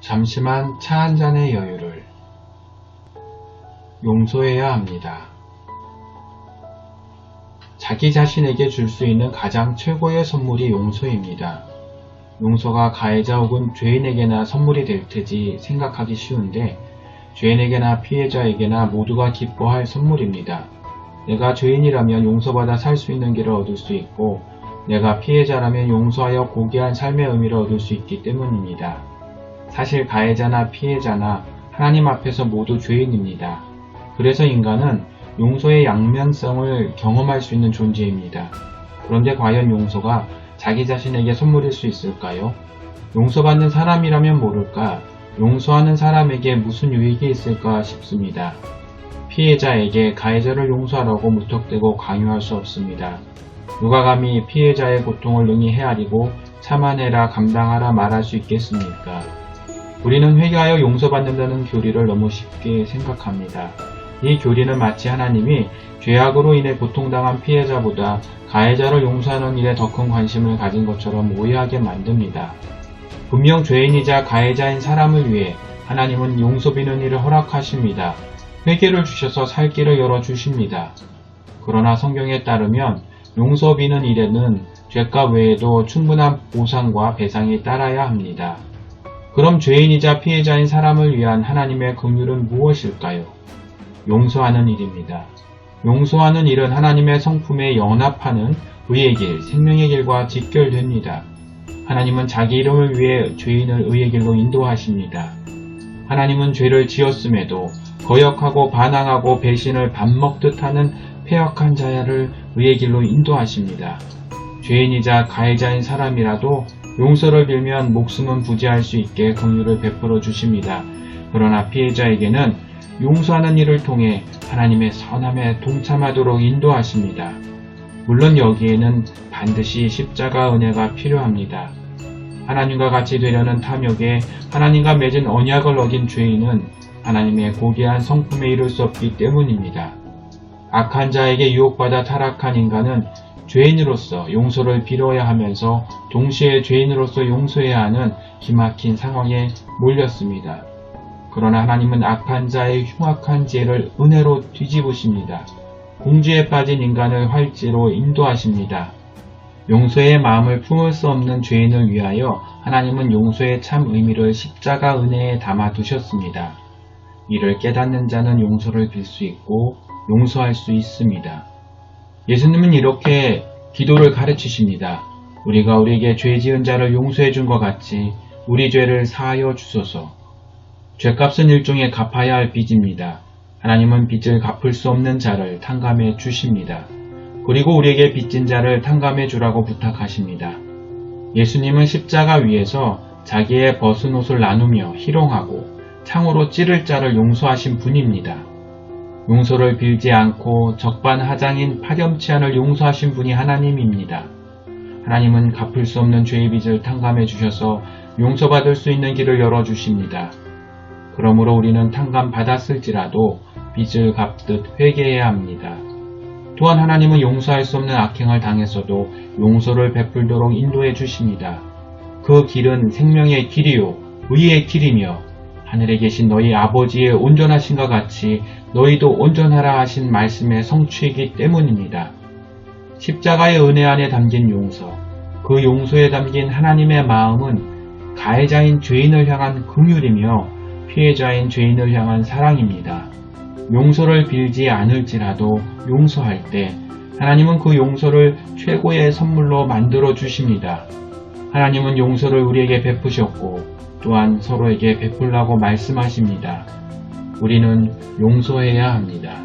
잠시만 차 한 잔의 여유를 용서해야 합니다. 자기 자신에게 줄 수 있는 가장 최고의 선물이 용서입니다. 용서가 가해자 혹은 죄인에게나 선물이 될 테지 생각하기 쉬운데 죄인에게나 피해자에게나 모두가 기뻐할 선물입니다. 내가 죄인이라면 용서받아 살 수 있는 길을 얻을 수 있고 내가 피해자라면 용서하여 고귀한 삶의 의미를 얻을 수 있기 때문입니다. 사실 가해자나 피해자나 하나님 앞에서 모두 죄인입니다. 그래서 인간은 용서의 양면성을 경험할 수 있는 존재입니다. 그런데 과연 용서가 자기 자신에게 선물일 수 있을까요? 용서받는 사람이라면 모를까? 용서하는 사람에게 무슨 유익이 있을까 싶습니다. 피해자에게 가해자를 용서하라고 무턱대고 강요할 수 없습니다. 누가 감히 피해자의 고통을 능히 헤아리고 참아내라 감당하라 말할 수 있겠습니까? 우리는 회개하여 용서받는다는 교리를 너무 쉽게 생각합니다. 이 교리는 마치 하나님이 죄악으로 인해 고통당한 피해자보다 가해자를 용서하는 일에 더 큰 관심을 가진 것처럼 오해하게 만듭니다. 분명 죄인이자 가해자인 사람을 위해 하나님은 용서 비는 일을 허락하십니다. 회개를 주셔서 살 길을 열어주십니다. 그러나 성경에 따르면 용서 비는 일에는 죄값 외에도 충분한 보상과 배상이 따라야 합니다. 그럼 죄인이자 피해자인 사람을 위한 하나님의 긍휼은 무엇일까요? 용서하는 일입니다. 용서하는 일은 하나님의 성품에 연합하는 의의 길, 생명의 길과 직결됩니다. 하나님은 자기 이름을 위해 죄인을 의의 길로 인도하십니다. 하나님은 죄를 지었음에도 거역하고 반항하고 배신을 밥 먹듯 하는 패역한 자야를 의의 길로 인도하십니다. 죄인이자 가해자인 사람이라도 용서를 빌면 목숨은 부지할 수 있게 긍휼을 베풀어 주십니다. 그러나 피해자에게는 용서하는 일을 통해 하나님의 선함에 동참하도록 인도하십니다. 물론 여기에는 반드시 십자가 은혜가 필요합니다. 하나님과 같이 되려는 탐욕에 하나님과 맺은 언약을 어긴 죄인은 하나님의 고귀한 성품에 이를 수 없기 때문입니다. 악한 자에게 유혹받아 타락한 인간은 죄인으로서 용서를 빌어야 하면서 동시에 죄인으로서 용서해야 하는 기막힌 상황에 몰렸습니다. 그러나 하나님은 악한 자의 흉악한 지혜를 은혜로 뒤집으십니다. 공주에 빠진 인간을 활지로 인도하십니다. 용서의 마음을 품을 수 없는 죄인을 위하여 하나님은 용서의 참 의미를 십자가 은혜에 담아 두셨습니다. 이를 깨닫는 자는 용서를 빌 수 있고 용서할 수 있습니다. 예수님은 이렇게 기도를 가르치십니다. 우리가 우리에게 죄 지은 자를 용서해 준 것 같이 우리 죄를 사하여 주소서. 죄값은 일종의 갚아야 할 빚입니다. 하나님은 빚을 갚을 수 없는 자를 탕감해 주십니다. 그리고 우리에게 빚진 자를 탕감해 주라고 부탁하십니다. 예수님은 십자가 위에서 자기의 벗은 옷을 나누며 희롱하고 창으로 찌를 자를 용서하신 분입니다. 용서를 빌지 않고 적반하장인 파렴치 않을 용서하신 분이 하나님입니다. 하나님은 갚을 수 없는 죄의 빚을 탕감해 주셔서 용서받을 수 있는 길을 열어주십니다. 그러므로 우리는 탕감받았을지라도 빚을 갚듯 회개해야 합니다. 또한 하나님은 용서할 수 없는 악행을 당했어도 용서를 베풀도록 인도해 주십니다. 그 길은 생명의 길이요 의의 길이며 하늘에 계신 너희 아버지의 온전하신과 같이 너희도 온전하라 하신 말씀의 성취이기 때문입니다. 십자가의 은혜 안에 담긴 용서, 그 용서에 담긴 하나님의 마음은 가해자인 죄인을 향한 긍휼이며 피해자인 죄인을 향한 사랑입니다. 용서를 빌지 않을지라도 용서할 때 하나님은 그 용서를 최고의 선물로 만들어 주십니다. 하나님은 용서를 우리에게 베푸셨고 또한 서로에게 베풀라고 말씀하십니다. 우리는 용서해야 합니다.